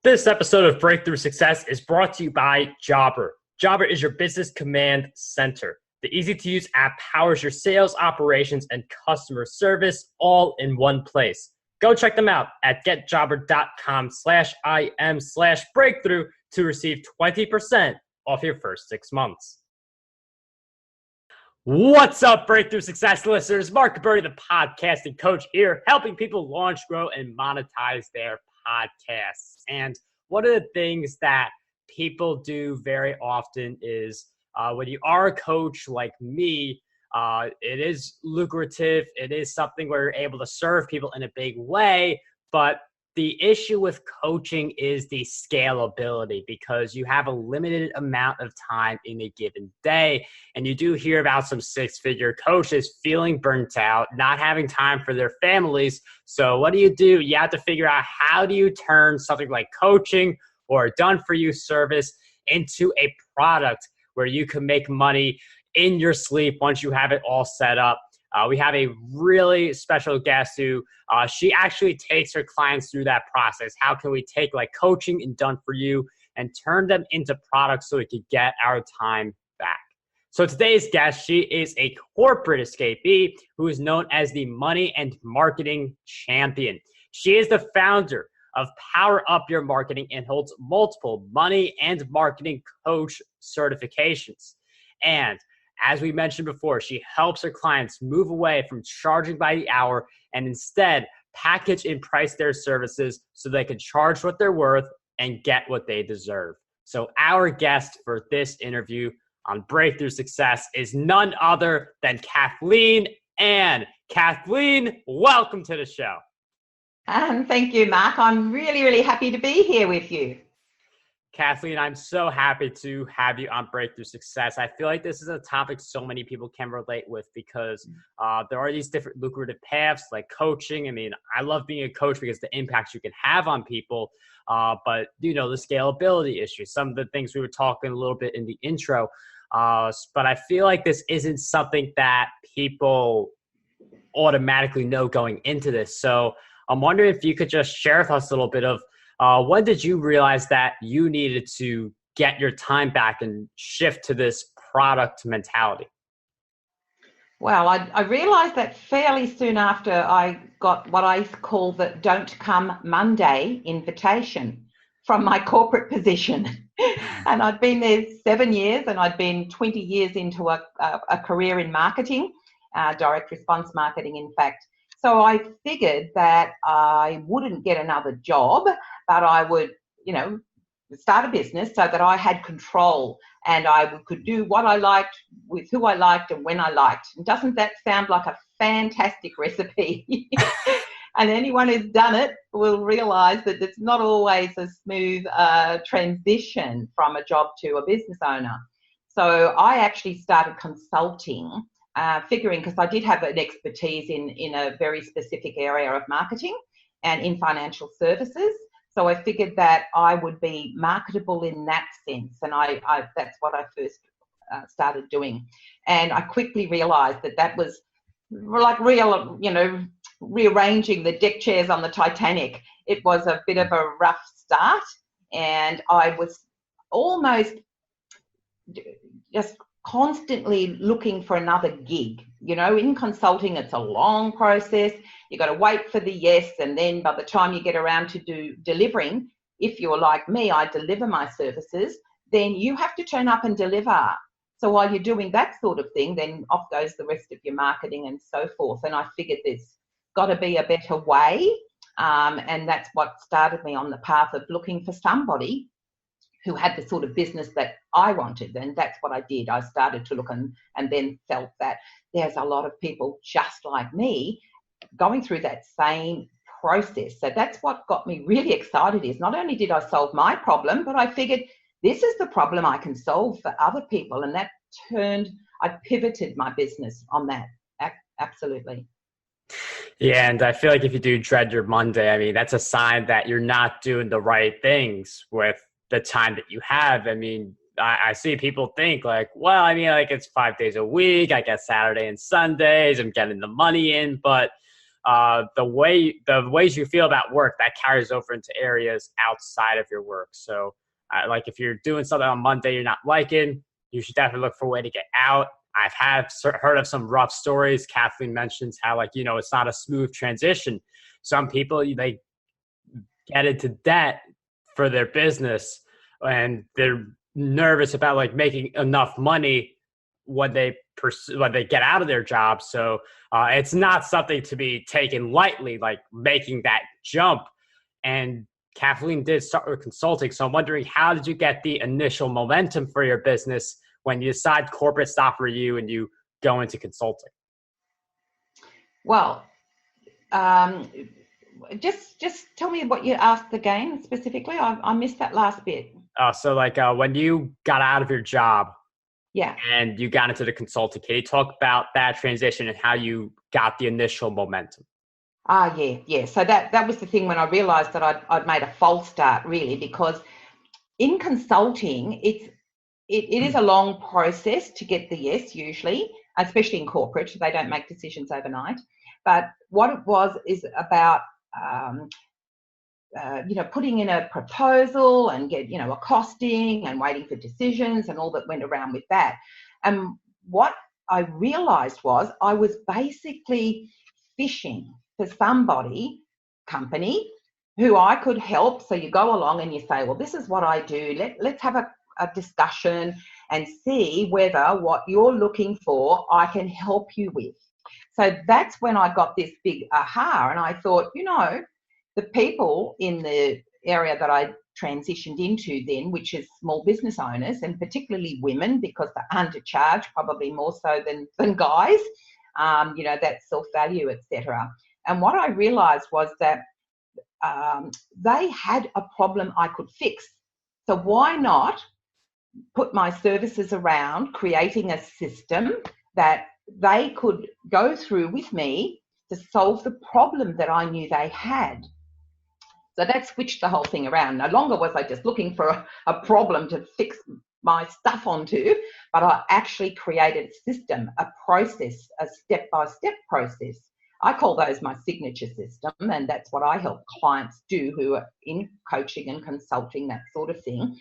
This episode of Breakthrough Success is brought to you by Jobber. Jobber is your business command center. The easy-to-use app powers your sales, operations, and customer service all in one place. Go check them out at getjobber.com/im/breakthrough to receive 20% off your first 6 months. What's up, Breakthrough Success listeners? Mark Burry, the podcasting coach here, helping people launch, grow, and monetize their podcasts. And one of the things that people do very often is when you are a coach like me, it is lucrative. It is something where you're able to serve people in a big way. But the issue with coaching is the scalability, because you have a limited amount of time in a given day. And you do hear about some six-figure coaches feeling burnt out, not having time for their families. So what do? You have to figure out, how do you turn something like coaching or a done-for-you service into a product where you can make money in your sleep once you have it all set up. We have a really special guest who she actually takes her clients through that process. How can we take like coaching and done for you and turn them into products so we can get our time back? So today's guest, she is a corporate escapee who is known as the money and marketing champion. She is the founder of Power Up Your Marketing and holds multiple money and marketing coach certifications. And as we mentioned before, she helps her clients move away from charging by the hour and instead package and price their services so they can charge what they're worth and get what they deserve. So our guest for this interview on Breakthrough Success is none other than Kathleen Ann. Kathleen, welcome to the show. Thank you, Mark. I'm really happy to be here with you. Kathleen, I'm so happy to have you on Breakthrough Success. I feel like this is a topic so many people can relate with, because there are these different lucrative paths like coaching. I mean, I love being a coach because the impact you can have on people, but the scalability issue, some of the things we were talking a little bit in the intro, but I feel like this isn't something that people automatically know going into this. So I'm wondering if you could just share with us a little bit of when did you realize that you needed to get your time back and shift to this product mentality? Well, I realized that fairly soon after I got what I call the Don't Come Monday invitation from my corporate position. And I'd been there 7 years, and I'd been 20 years into a career in marketing, direct response marketing, in fact. So I figured that I wouldn't get another job, but I would, start a business so that I had control and I could do what I liked with who I liked and when I liked. And doesn't that sound like a fantastic recipe? And anyone who's done it will realize that it's not always a smooth transition from a job to a business owner. So I actually started consulting, figuring, because I did have an expertise in a very specific area of marketing and in financial services. So I figured that I would be marketable in that sense. And I that's what I first started doing. And I quickly realized that was like rearranging the deck chairs on the Titanic. It was a bit of a rough start, and I was almost just constantly looking for another gig. In consulting, it's a long process. You got to wait for the yes, and then by the time you get around to delivering, if you're like me, I deliver my services, then you have to turn up and deliver. So while you're doing that sort of thing, then off goes the rest of your marketing and so forth. And I figured there's got to be a better way, and that's what started me on the path of looking for somebody who had the sort of business that I wanted. And that's what I did. I started to look and then felt that there's a lot of people just like me going through that same process. So that's what got me really excited, is not only did I solve my problem, but I figured this is the problem I can solve for other people. And that I pivoted my business on that. Absolutely. Yeah, and I feel like if you do dread your Monday, I mean, that's a sign that you're not doing the right things with the time that you have. I mean, I see people think like, well, it's 5 days a week. I get Saturday and Sundays. I'm getting the money in. But the ways you feel about work, that carries over into areas outside of your work. So like if you're doing something on Monday you're not liking, you should definitely look for a way to get out. Heard of some rough stories. Kathleen mentions how, like, it's not a smooth transition. Some people, they get into debt for their business and they're nervous about like making enough money when they get out of their job. So it's not something to be taken lightly, like making that jump. And Kathleen did start with consulting. So I'm wondering, how did you get the initial momentum for your business when you decide corporate stop for you and you go into consulting? Well, just tell me what you asked again specifically. I missed that last bit. So like when you got out of your job, yeah, and you got into the consulting, can you talk about that transition and how you got the initial momentum? Yeah. So that was the thing when I realised that I'd made a false start, really, because in consulting, it is a long process to get the yes, usually, especially in corporate. They don't make decisions overnight. But what it was is about putting in a proposal and get, a costing and waiting for decisions and all that went around with that. And what I realised was I was basically fishing for company, who I could help. So you go along and you say, well, this is what I do. Let's have a discussion and see whether what you're looking for I can help you with. So that's when I got this big aha, and I thought, the people in the area that I transitioned into then, which is small business owners, and particularly women, because they're undercharged, probably more so than guys, that self-value, etc. And what I realised was that they had a problem I could fix. So why not put my services around creating a system that they could go through with me to solve the problem that I knew they had. So that switched the whole thing around. No longer was I just looking for a problem to fix my stuff onto, but I actually created a system, a process, a step-by-step process. I call those my signature system, and that's what I help clients do who are in coaching and consulting, that sort of thing.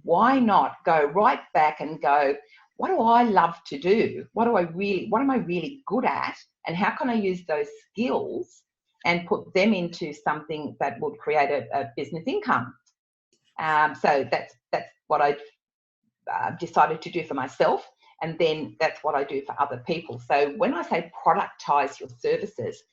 Why not go right back and go, what do I love to do? What am I really good at? And how can I use those skills and put them into something that would create a business income? So that's what I decided to do for myself. And then that's what I do for other people. So when I say productize your services,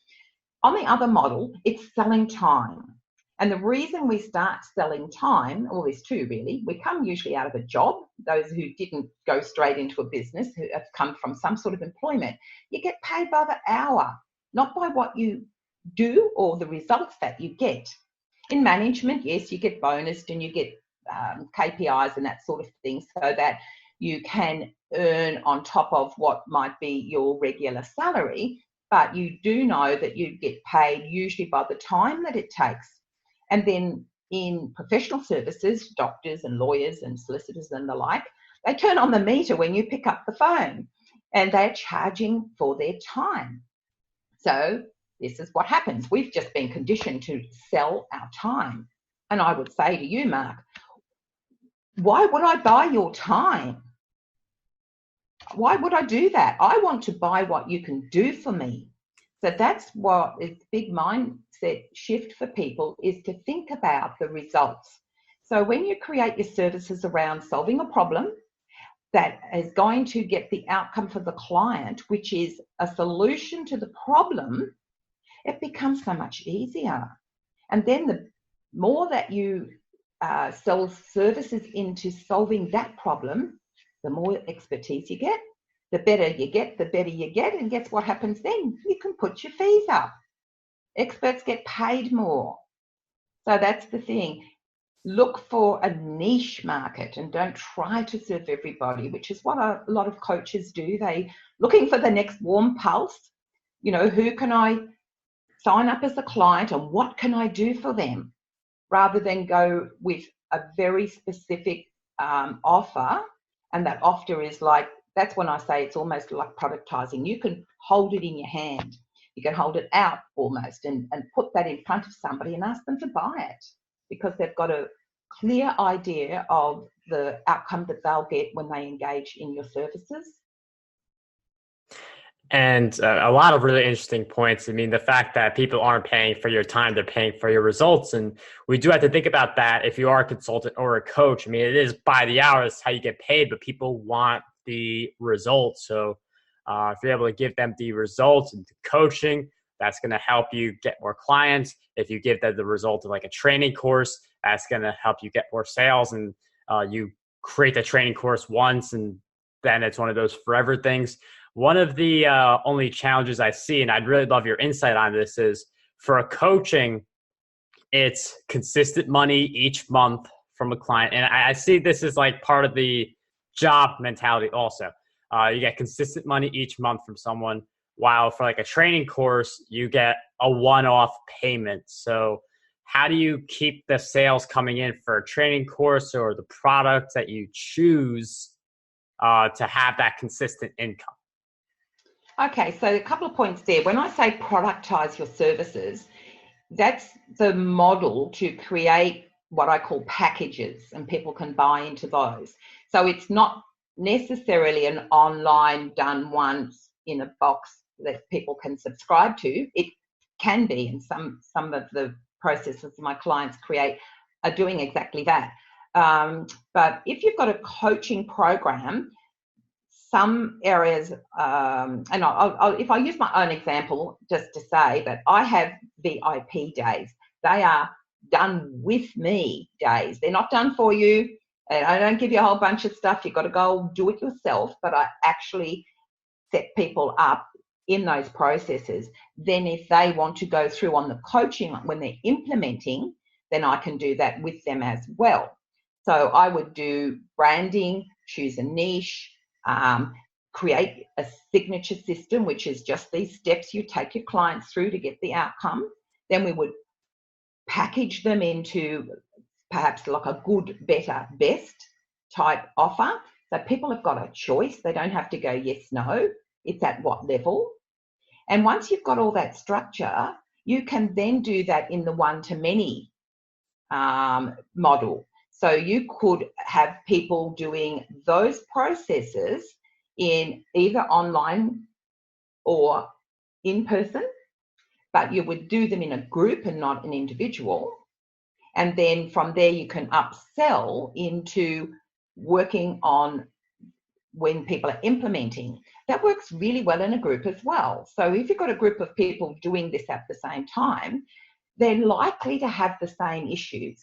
on the other model, it's selling time. And the reason we start selling time, well, there's two really. We come usually out of a job. Those who didn't go straight into a business, who have come from some sort of employment, you get paid by the hour, not by what you do or the results that you get. In management, yes, you get bonused and you get KPIs and that sort of thing, so that you can earn on top of what might be your regular salary, but you do know that you get paid usually by the time that it takes. And then in professional services, doctors and lawyers and solicitors and the like, they turn on the meter when you pick up the phone, and they're charging for their time. So this is what happens. We've just been conditioned to sell our time. And I would say to you, Mark, why would I buy your time? Why would I do that? I want to buy what you can do for me. So that's what is the big mindset shift for people, is to think about the results. So when you create your services around solving a problem that is going to get the outcome for the client, which is a solution to the problem, it becomes so much easier. And then the more that you sell services into solving that problem, the more expertise you get, the better you get, and guess what happens then? You can put your fees up. Experts get paid more. So that's the thing. Look for a niche market and don't try to serve everybody, which is what a lot of coaches do. They looking for the next warm pulse. Who can I sign up as a client and what can I do for them, rather than go with a very specific offer. And that offer is like, that's when I say it's almost like productizing. You can hold it in your hand. You can hold it out almost and put that in front of somebody and ask them to buy it, because they've got a clear idea of the outcome that they'll get when they engage in your services. And a lot of really interesting points. I mean, the fact that people aren't paying for your time, they're paying for your results. And we do have to think about that if you are a consultant or a coach. I mean, it is by the hour, that's how you get paid, but people want the results. So if you're able to give them the results and the coaching, that's going to help you get more clients. If you give them the result of like a training course, that's going to help you get more sales. And you create the training course once, and then it's one of those forever things. One of the only challenges I see, and I'd really love your insight on this, is for a coaching, it's consistent money each month from a client. And I see this as like part of the job mentality also. You get consistent money each month from someone, while for like a training course, you get a one-off payment. So how do you keep the sales coming in for a training course or the products that you choose to have that consistent income? Okay, so a couple of points there. When I say productize your services, that's the model to create what I call packages, and people can buy into those. So it's not necessarily an online done once in a box that people can subscribe to. It can be, and some of the processes my clients create are doing exactly that. But if you've got a coaching program, some areas, and if I use my own example, just to say that I have VIP days. They are done with me days. They're not done for you. And I don't give you a whole bunch of stuff. You've got to go do it yourself. But I actually set people up in those processes. Then if they want to go through on the coaching, when they're implementing, then I can do that with them as well. So I would do branding, choose a niche, create a signature system, which is just these steps you take your clients through to get the outcome. Then we would package them into perhaps like a good, better, best type offer. So people have got a choice. They don't have to go yes, no. It's at what level. And once you've got all that structure, you can then do that in the one-to-many model. So you could have people doing those processes in either online or in person, but you would do them in a group and not an individual. And then from there, you can upsell into working on when people are implementing. That works really well in a group as well. So if you've got a group of people doing this at the same time, they're likely to have the same issues.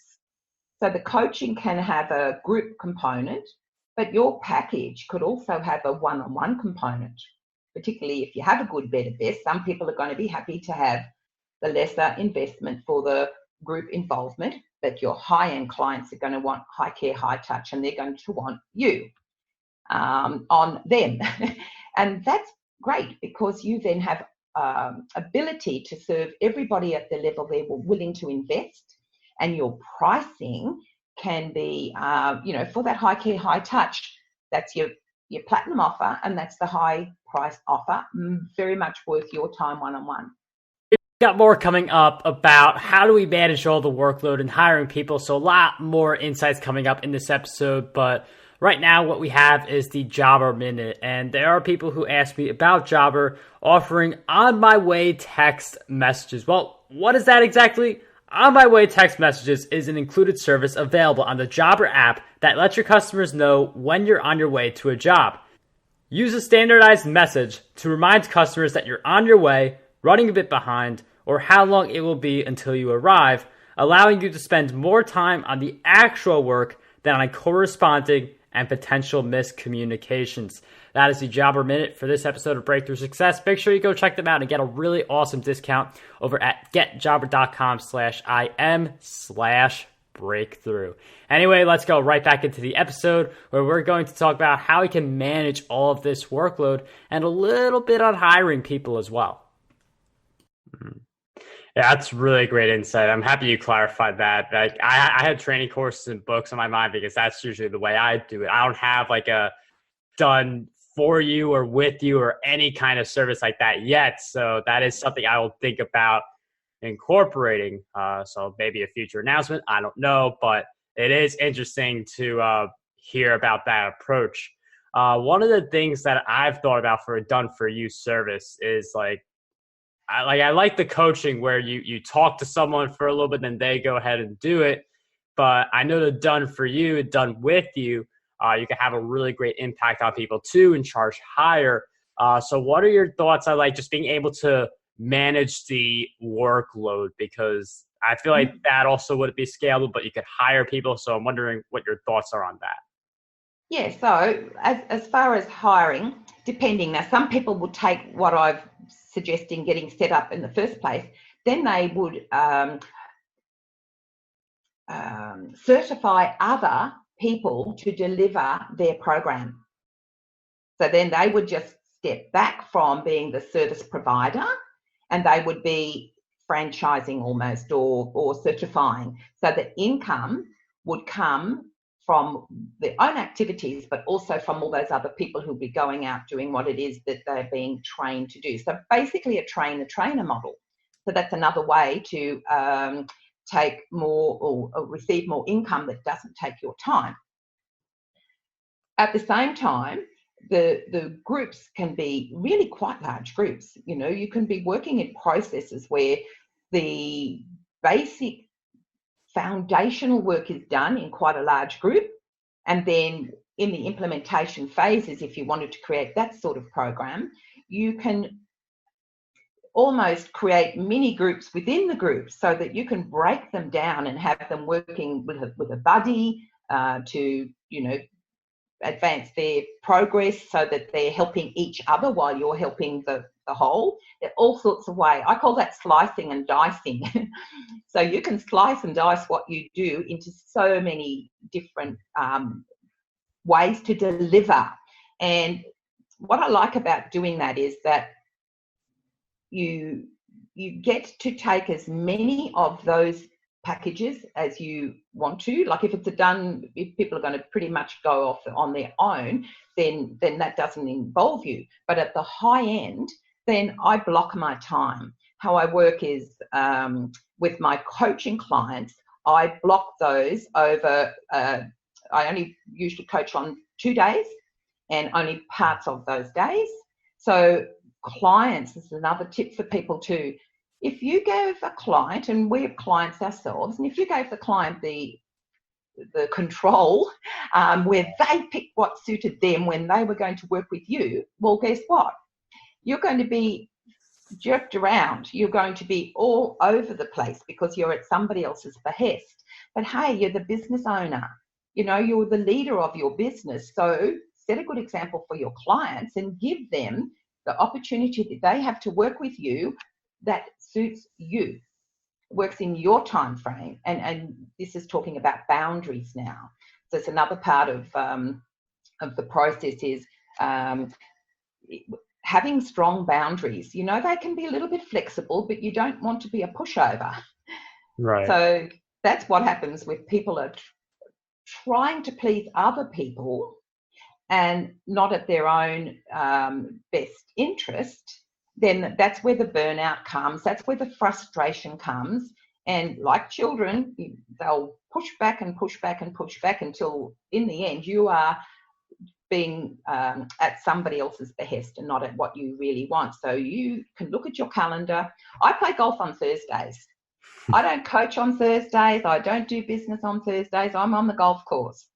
So the coaching can have a group component, but your package could also have a one-on-one component, particularly if you have a good, better, best. Some people are going to be happy to have the lesser investment for the group involvement, but your high-end clients are going to want high care, high touch, and they're going to want you on them. And that's great, because you then have ability to serve everybody at the level they're willing to invest, and your pricing can be, for that high care, high touch, that's your platinum offer, and that's the high price offer, very much worth your time one-on-one. Got more coming up about how do we manage all the workload and hiring people. So a lot more insights coming up in this episode, but right now what we have is the Jobber Minute, and there are people who ask me about Jobber offering on my way text messages. Well, what is that exactly? On my way text messages is an included service available on the Jobber app that lets your customers know when you're on your way to a job. Use a standardized message to remind customers that you're on your way, running a bit behind, or how long it will be until you arrive, allowing you to spend more time on the actual work than on corresponding and potential miscommunications. That is the Jobber Minute for this episode of Breakthrough Success. Make sure you go check them out and get a really awesome discount over at getjobber.com/IM/breakthrough. Anyway, let's go right back into the episode where we're going to talk about how we can manage all of this workload and a little bit on hiring people as well. Yeah, that's really great insight. I'm happy you clarified that. Like, I had training courses and books on my mind because that's usually the way I do it. I don't have like a done for you or with you or any kind of service like that yet. So that is something I will think about incorporating. So maybe a future announcement, I don't know, but it is interesting to hear about that approach. One of the things that I've thought about for a done for you service is I like the coaching where you talk to someone for a little bit, then they go ahead and do it. But I know the done for you, done with you, you can have a really great impact on people too and charge higher. So what are your thoughts on like just being able to manage the workload? Because I feel like that also wouldn't be scalable, but you could hire people. So I'm wondering what your thoughts are on that. Yeah, so as far as hiring, depending, now some people will take what I've suggesting getting set up in the first place, then they would certify other people to deliver their program. So then they would just step back from being the service provider and they would be franchising almost or certifying. So the income would come from their own activities, but also from all those other people who'll be going out doing what it is that they're being trained to do. So basically a train-the-trainer model. So that's another way to take more or receive more income that doesn't take your time. At the same time, the groups can be really quite large groups. You know, you can be working in processes where the basic foundational work is done in quite a large group, and then in the implementation phases, if you wanted to create that sort of program, you can almost create mini groups within the group so that you can break them down and have them working with a buddy to, you know, advance their progress so that they're helping each other while you're helping the whole. There are all sorts of ways. I call that slicing and dicing. So you can slice and dice what you do into so many different ways to deliver. And what I like about doing that is that you get to take as many of those packages as you want to. Like if people are going to pretty much go off on their own, then that doesn't involve you. But at the high end, then I block my time. How I work is with my coaching clients, I block those over, I only usually coach on 2 days and only parts of those days. So clients, this is another tip for people too. If you gave a client, and we're clients ourselves, and if you gave the client the control where they picked what suited them when they were going to work with you, well, guess what? You're going to be jerked around. You're going to be all over the place because you're at somebody else's behest. But hey, you're the business owner. You know, you're the leader of your business. So set a good example for your clients and give them the opportunity that they have to work with you that suits you, works in your time frame. And this is talking about boundaries now. So it's another part of the process is having strong boundaries. You know, they can be a little bit flexible, but you don't want to be a pushover. Right. So that's what happens with people are trying to please other people and not at their own best interest. Then that's where the burnout comes. That's where the frustration comes. And like children, they'll push back and push back and push back until in the end you are being at somebody else's behest and not at what you really want. So you can look at your calendar. I play golf on Thursdays. I don't coach on Thursdays. I don't do business on Thursdays. I'm on the golf course.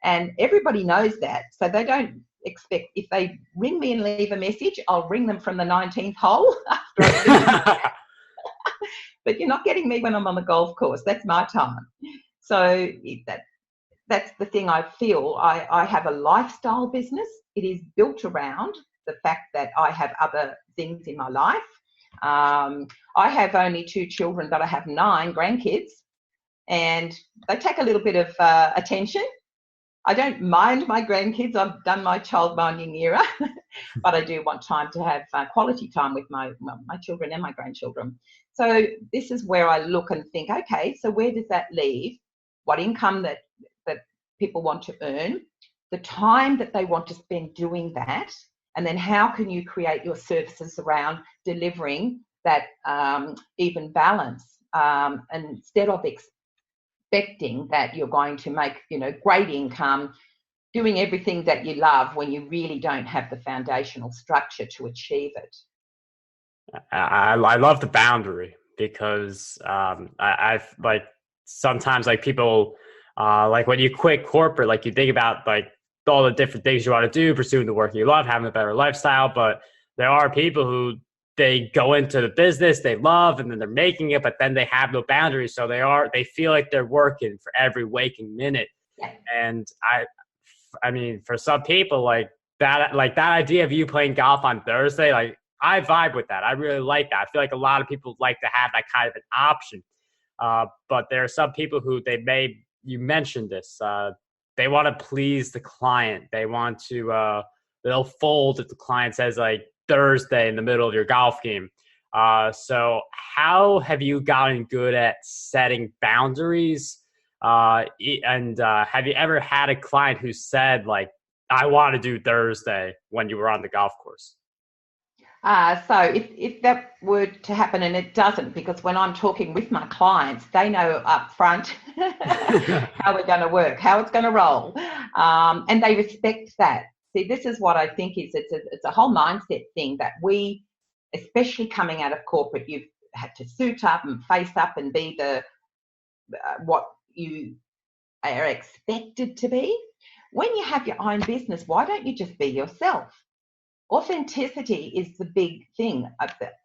And everybody knows that. So they don't expect, if they ring me and leave a message, I'll ring them from the 19th hole after but you're not getting me when I'm on the golf course. That's my time. So that's the thing I feel. I have a lifestyle business. It is built around the fact that I have other things in my life. I have only 2 children, but I have 9 grandkids, and they take a little bit of attention. I don't mind my grandkids. I've done my child minding era, but I do want time to have quality time with my children and my grandchildren. So this is where I look and think, okay, so where does that leave? What income that people want to earn? the time that they want to spend doing that, and then how can you create your services around delivering that even balance, and instead of expecting that you're going to make, great income doing everything that you love when you really don't have the foundational structure to achieve it. I love the boundary, because I've like sometimes like people like when you quit corporate, like you think about like all the different things you want to do, pursuing the work you love, having a better lifestyle, but there are people who they go into the business they love and then they're making it, but then they have no boundaries, so they feel like they're working for every waking minute. And I mean, for some people like that idea of you playing golf on Thursday, like I vibe with that. I really like that. I feel like a lot of people like to have that kind of an option. But there are some people who you mentioned this, they want to please the client. They want to, they'll fold if the client says like Thursday in the middle of your golf game. So how have you gotten good at setting boundaries? And have you ever had a client who said like, I want to do Thursday when you were on the golf course? So if that were to happen, and it doesn't, because when I'm talking with my clients, they know up front how we're going to work, how it's going to roll, and they respect that. See, this is what I think is it's a whole mindset thing that we, especially coming out of corporate, you've had to suit up and face up and be the what you are expected to be. When you have your own business, why don't you just be yourself? Authenticity is the big thing.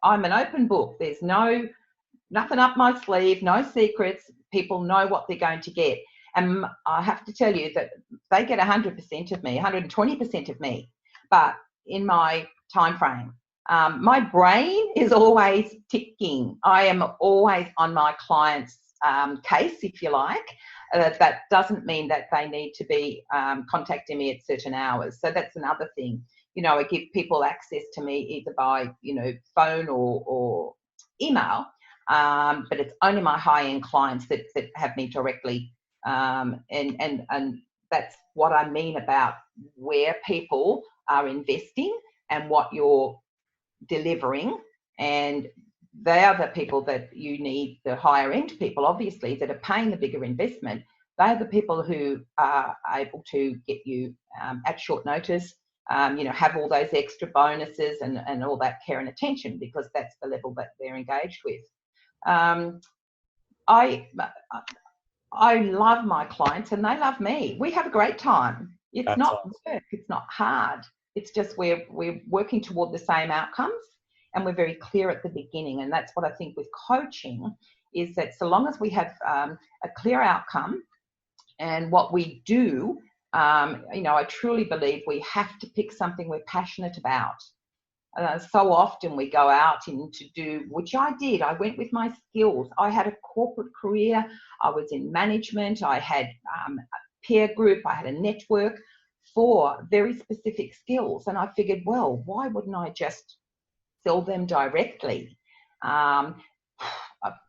I'm an open book. There's nothing up my sleeve, no secrets. People know what they're going to get. And I have to tell you that they get 100% of me, 120% of me, but in my time frame. My brain is always ticking. I am always on my client's case, if you like. That doesn't mean that they need to be contacting me at certain hours. So that's another thing. I give people access to me either by, phone or email, but it's only my high-end clients that have me directly. And that's what I mean about where people are investing and what you're delivering. And they are the people that you need, the higher end people, obviously, that are paying the bigger investment. They're the people who are able to get you at short notice, have all those extra bonuses and all that care and attention, because that's the level that they're engaged with. I love my clients and they love me. We have a great time. It's That's not awesome. Work. It's not hard. It's just we're working toward the same outcomes, and we're very clear at the beginning. And that's what I think with coaching is that so long as we have a clear outcome and what we do, I truly believe we have to pick something we're passionate about. So often we go out to do, which I did. I went with my skills. I had a corporate career. I was in management. I had a peer group. I had a network for very specific skills. And I figured, well, why wouldn't I just sell them directly?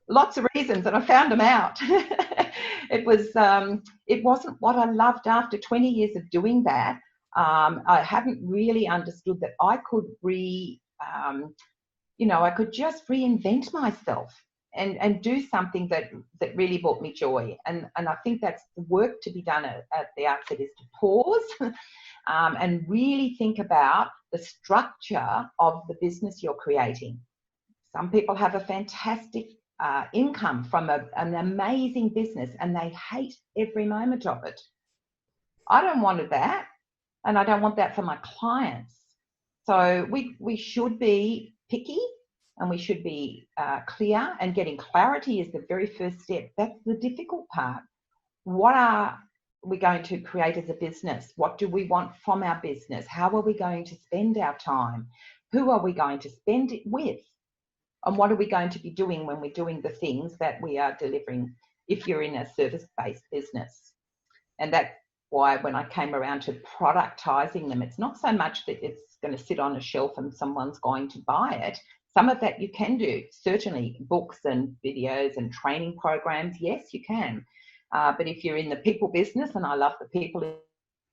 Lots of reasons, and I found them out. It wasn't what I loved after 20 years of doing that. I hadn't really understood that I could I could just reinvent myself and do something that really brought me joy. And I think that's the work to be done at the outset, is to pause and really think about the structure of the business you're creating. Some people have a fantastic income from an amazing business and they hate every moment of it. I don't want that. And I don't want that for my clients. So we should be picky and we should be clear, and getting clarity is the very first step. That's the difficult part. What are we going to create as a business? What do we want from our business? How are we going to spend our time? Who are we going to spend it with? And what are we going to be doing when we're doing the things that we are delivering if you're in a service-based business? And that's why when I came around to productizing them, it's not so much that it's going to sit on a shelf and someone's going to buy it. Some of that you can do, certainly books and videos and training programs, yes, you can. But if you're in the people business, and I love the people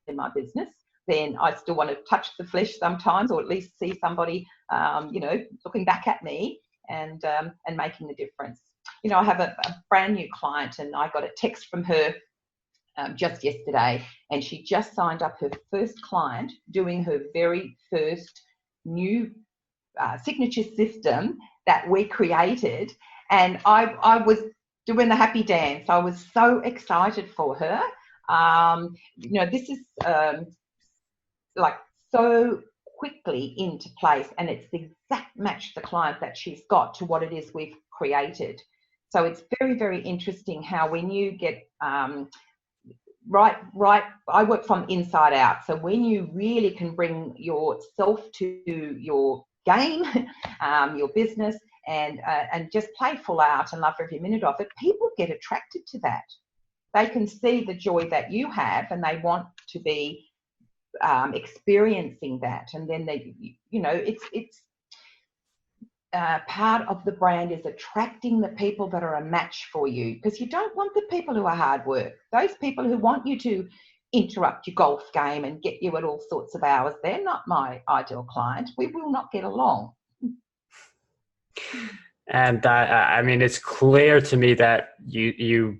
in my business, then I still want to touch the flesh sometimes, or at least see somebody, looking back at me and making a difference. I have a brand new client, and I got a text from her just yesterday, and she just signed up her first client doing her very first new signature system that we created. And I was doing the happy dance. I was so excited for her. This is like so quickly into place, and it's the exact match the client that she's got to what it is we've created. So it's very, very interesting how when you get right, I work from inside out. So when you really can bring yourself to your game, your business, and just play full out and love every minute of it, people get attracted to that. They can see the joy that you have, and they want to be experiencing that. And then it's part of the brand is attracting the people that are a match for you, because you don't want the people who are hard work. Those people who want you to interrupt your golf game and get you at all sorts of hours, they're not my ideal client. We will not get along. And it's clear to me that you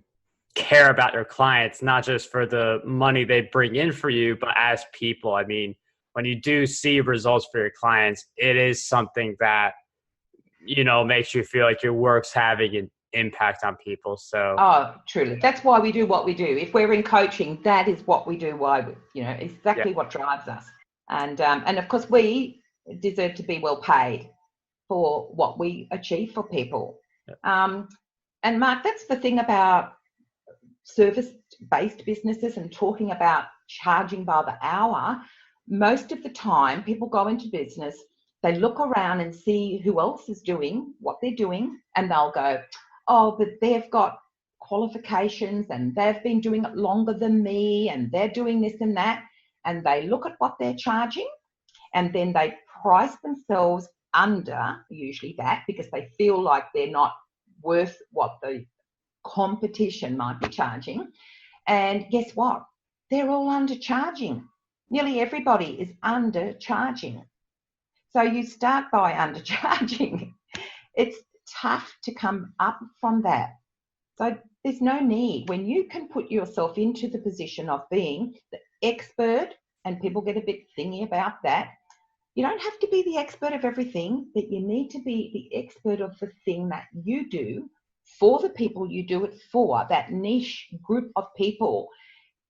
care about your clients, not just for the money they bring in for you, but as people. I mean, when you do see results for your clients, it is something that, makes you feel like your work's having an impact on people. So, oh, truly, that's why we do what we do. If we're in coaching, that is what we do. Why, exactly what drives us. And of course, we deserve to be well paid for what we achieve for people. Yeah. And Mark, that's the thing about service-based businesses and talking about charging by the hour. Most of the time, people go into business, they look around and see who else is doing what they're doing, and they'll go, oh, but they've got qualifications and they've been doing it longer than me and they're doing this and that. And they look at what they're charging, and then they price themselves under usually that, because they feel like they're not worth what the competition might be charging. And guess what? They're all undercharging. Nearly everybody is undercharging. So you start by undercharging. It's tough to come up from that. So there's no need. When you can put yourself into the position of being the expert, and people get a bit thingy about that, you don't have to be the expert of everything, but you need to be the expert of the thing that you do for the people you do it for, that niche group of people.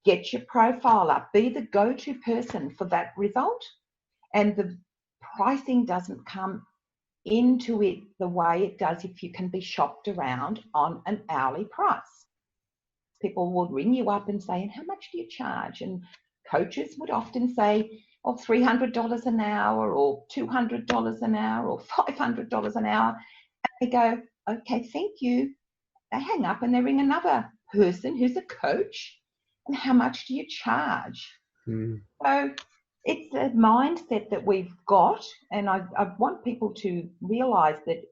Get your profile up, be the go-to person for that result, and the pricing doesn't come into it the way it does if you can be shopped around on an hourly price. People will ring you up and say, and how much do you charge? And coaches would often say, oh, $300 an hour, or $200 an hour, or $500 an hour. And they go, okay, thank you. They hang up and they ring another person who's a coach. And how much do you charge? So it's a mindset that we've got. And I want people to realize that,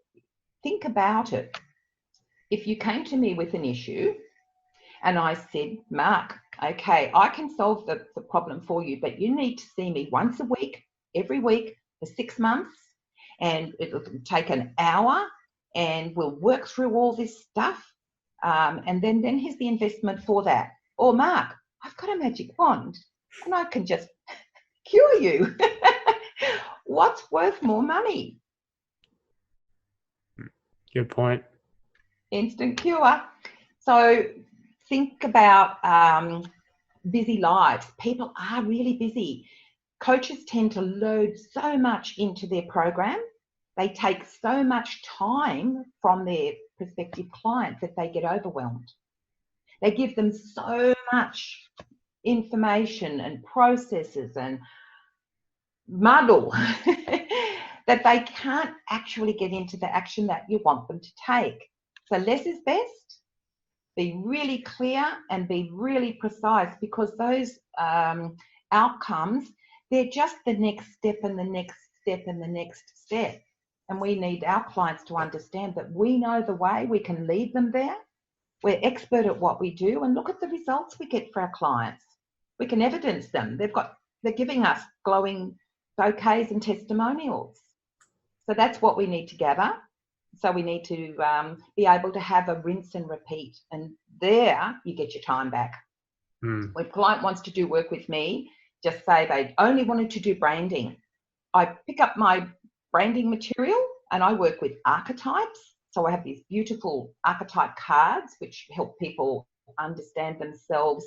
think about it. If you came to me with an issue and I said, Mark, okay, I can solve the problem for you, but you need to see me once a week, every week for 6 months, and it'll take an hour, and we'll work through all this stuff, and then here's the investment for that. Or, Mark, I've got a magic wand and I can just cure you. What's worth more money? Good point. Instant cure. So think about busy lives. People are really busy. Coaches tend to load so much into their program. They take so much time from their prospective clients that they get overwhelmed. They give them so much information and processes and muddle that they can't actually get into the action that you want them to take. So less is best. Be really clear and be really precise, because those outcomes, they're just the next step and the next step and the next step. And we need our clients to understand that we know the way, we can lead them there. We're expert at what we do, and look at the results we get for our clients. We can evidence them. They're giving us glowing bouquets and testimonials. So that's what we need to gather. So we need to be able to have a rinse and repeat. And there you get your time back. When a client wants to do work with me, just say they only wanted to do branding. I pick up my branding material and I work with archetypes. So I have these beautiful archetype cards which help people understand themselves.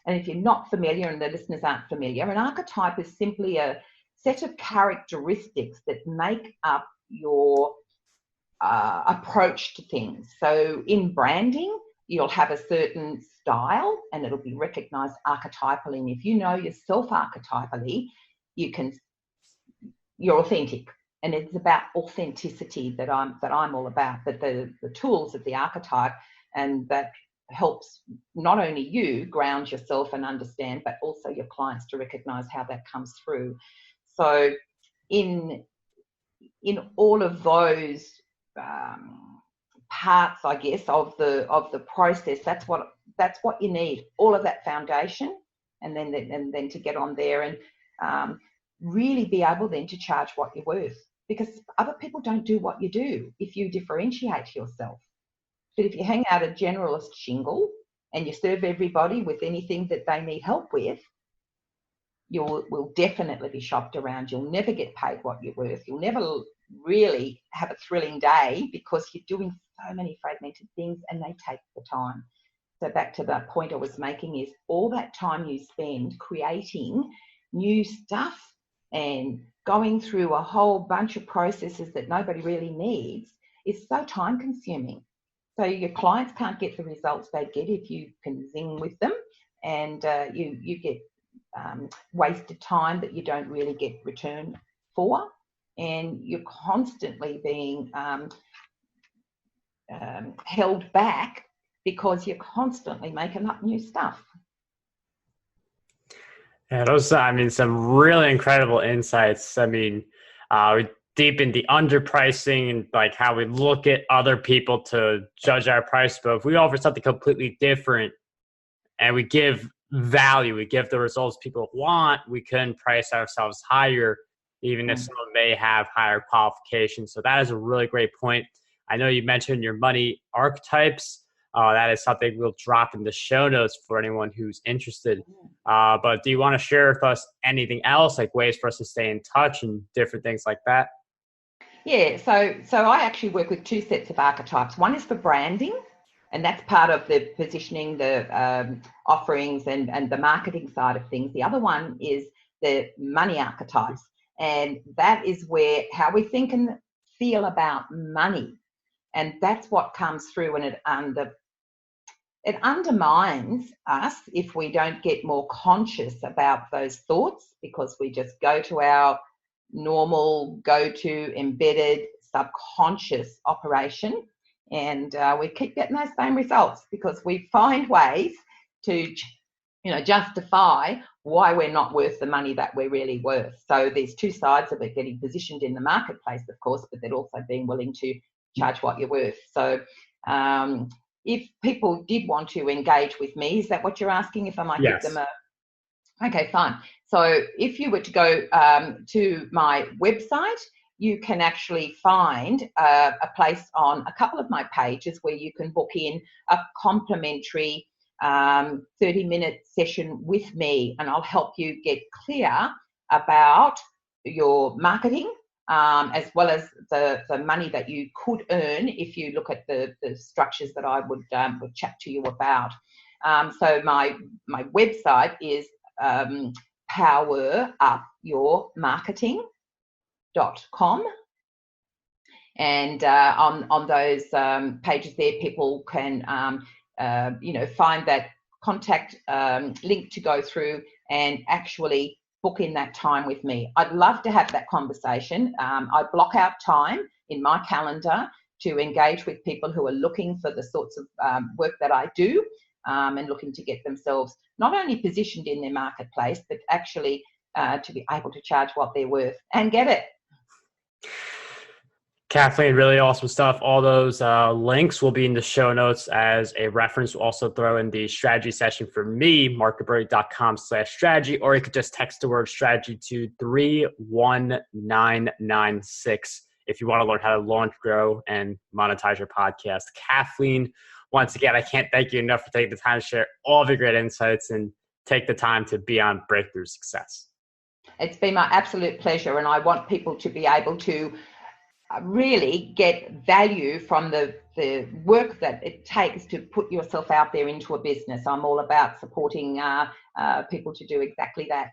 And if you're not familiar and the listeners aren't familiar, an archetype is simply a set of characteristics that make up your approach to things. So in branding, you'll have a certain style and it'll be recognized archetypally. And if you know yourself archetypally, you're authentic. And it's about authenticity that I'm all about, but the tools of the archetype, and that helps not only you ground yourself and understand, but also your clients to recognize how that comes through. So in all of those parts, I guess, of the process, that's what you need, all of that foundation, and then to get on there and really be able then to charge what you're worth, because other people don't do what you do if you differentiate yourself. But if you hang out a generalist shingle and you serve everybody with anything that they need help with, you will definitely be shopped around. You'll never get paid what you're worth. You'll never really have a thrilling day because you're doing so many fragmented things and they take the time. So back to that point I was making is all that time you spend creating new stuff and going through a whole bunch of processes that nobody really needs is so time consuming. So your clients can't get the results they get if you can zing with them, and you get wasted time that you don't really get return for, and you're constantly being held back because you're constantly making up new stuff. Yeah, those, some really incredible insights. We deep in the underpricing and like how we look at other people to judge our price. But if we offer something completely different and we give value, we give the results people want, we can price ourselves higher, even if someone may have higher qualifications. So that is a really great point. I know you mentioned your money archetypes. That is something we'll drop in the show notes for anyone who's interested. But do you want to share with us anything else, like ways for us to stay in touch and different things like that? Yeah, so I actually work with two sets of archetypes. One is for branding, and that's part of the positioning, the offerings and the marketing side of things. The other one is the money archetypes, and that is where how we think and feel about money. And that's what comes through, and it undermines us if we don't get more conscious about those thoughts, because we just go to our normal, go-to embedded subconscious operation, and we keep getting those same results because we find ways to justify why we're not worth the money that we're really worth. So there's two sides of it: getting positioned in the marketplace, of course, but then also being willing to charge what you're worth. So if people did want to engage with me, is that what you're asking? If I might Yes. give them okay, fine. So if you were to go to my website, you can actually find a place on a couple of my pages where you can book in a complimentary 30-minute session with me, and I'll help you get clear about your marketing, as well as the money that you could earn if you look at the structures that I would chat to you about. So my website is powerupyourmarketing.com, and on those pages there, people can find that contact link to go through and actually book in that time with me. I'd love to have that conversation. I block out time in my calendar to engage with people who are looking for the sorts of work that I do, and looking to get themselves not only positioned in their marketplace, but actually to be able to charge what they're worth and get it. Kathleen, really awesome stuff. All those links will be in the show notes as a reference. We'll also throw in the strategy session for me, markberry.com/strategy, or you could just text the word strategy to 31996 if you want to learn how to launch, grow, and monetize your podcast. Kathleen, once again, I can't thank you enough for taking the time to share all of your great insights and take the time to be on Breakthrough Success. It's been my absolute pleasure, and I want people to be able to really get value from the work that it takes to put yourself out there into a business. I'm all about supporting people to do exactly that.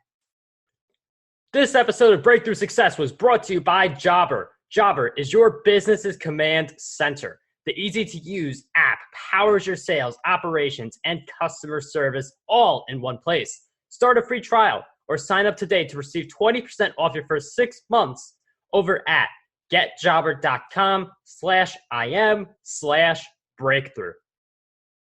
This episode of Breakthrough Success was brought to you by Jobber. Jobber is your business's command center. The easy-to-use app powers your sales, operations, and customer service all in one place. Start a free trial or sign up today to receive 20% off your first 6 months over at getjobber.com/im/breakthrough.